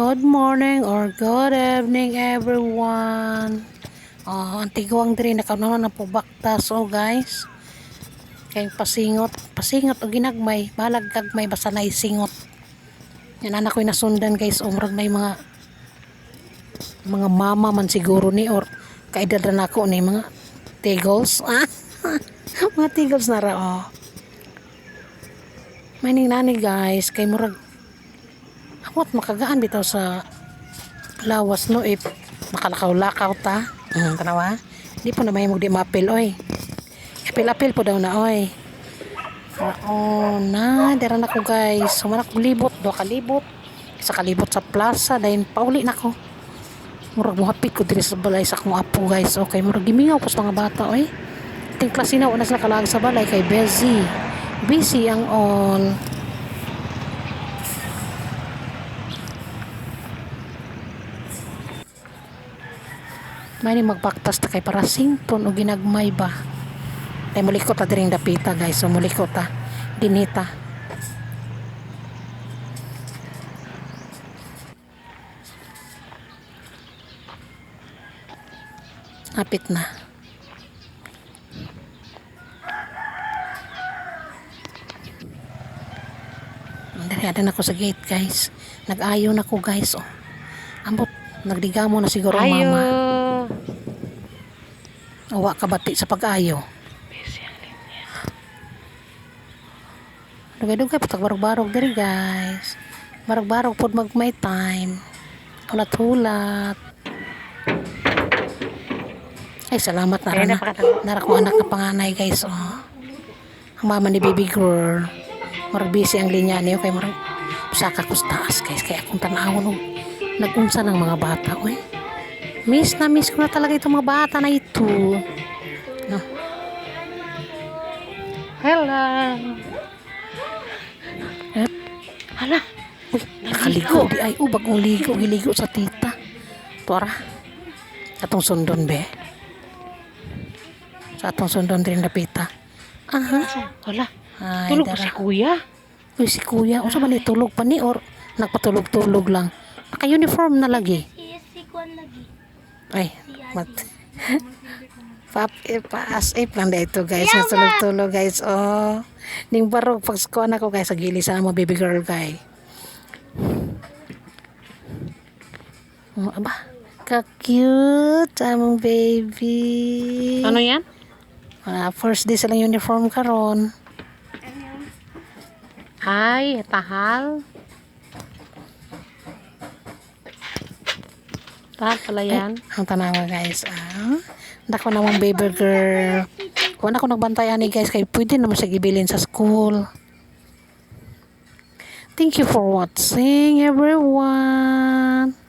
Good morning or good evening everyone. Ang tiguang diri nakaunaw na po baktas guys. Kay pasingot o ginagmay, balag gagmay basta naisingot. Yan anak ko nasundan guys, umrag na yung mga mama man siguro ni or kaedad na ako ni mga tigos. Mga tigos na ra May nani guys, kay murag amot makagaan bitaw sa lawas no if makalakaw-lakaw ta. Tanawa. Di po na may di mapil oy. Apil-apil po daw na oy. Na dira na ko guys. Sumanak libot, 2 kalibot. Isa kalibot sa plaza dayon pauli na ko. Murag mohapit ko diri sa balay sa akong apo guys. Okay, murag gimingaw ko sa mga bata oy. Ting klase na una sila kalag sa balay kay busy. Busy ang all. May ni magbaktas ta kay para sington o ginagmay ba. Tay mulikot ta diring dapita guys. So mulikot ta dinita. Apit na. Dari ada na ko sa gate guys. Nag-ayo na ko guys Ambot nagdigamo na siguro ang mama. Awa ka bati sa pag-ayo. Dugay-dugay patag barog-barog diri guys. Barog-barog pod may time. Hulat-hulat. Ay salamat na rin. Nara ko anak na panganay guys Ang mama ni baby girl. Marag busy ang linya niyo kay marag saka ko taas guys. Kaya akong tanawon nagunsa ng mga bata miss ko na talaga itong mga bata na ito. Hello. Hala. Uy, nakaligo di ay bagong ligo, giligo sa tita. Tora. Atong sundon be. Sa atong sundon din napita. Hala. Ay, Tulog si kuya. Uy, si kuya. O sa man tulog pa ni or nagpatulog-tulog lang. Naka-uniform na lagi. Si Kwan lagi. Ay, paas lang dito guys. Natulog-tulog guys. Ning barog pagskoan ako guys sa gili sa mo baby girl guy. Aba, ka-cute among baby. Ano yan? First day sa lang uniform karon. Ay, tahal. Tahal pala yan. Ang tanawa guys. Dako namang baby girl. Kung ako nagbantayan ni guys kay pwede naman siya gibilin sa school. Thank you for watching everyone.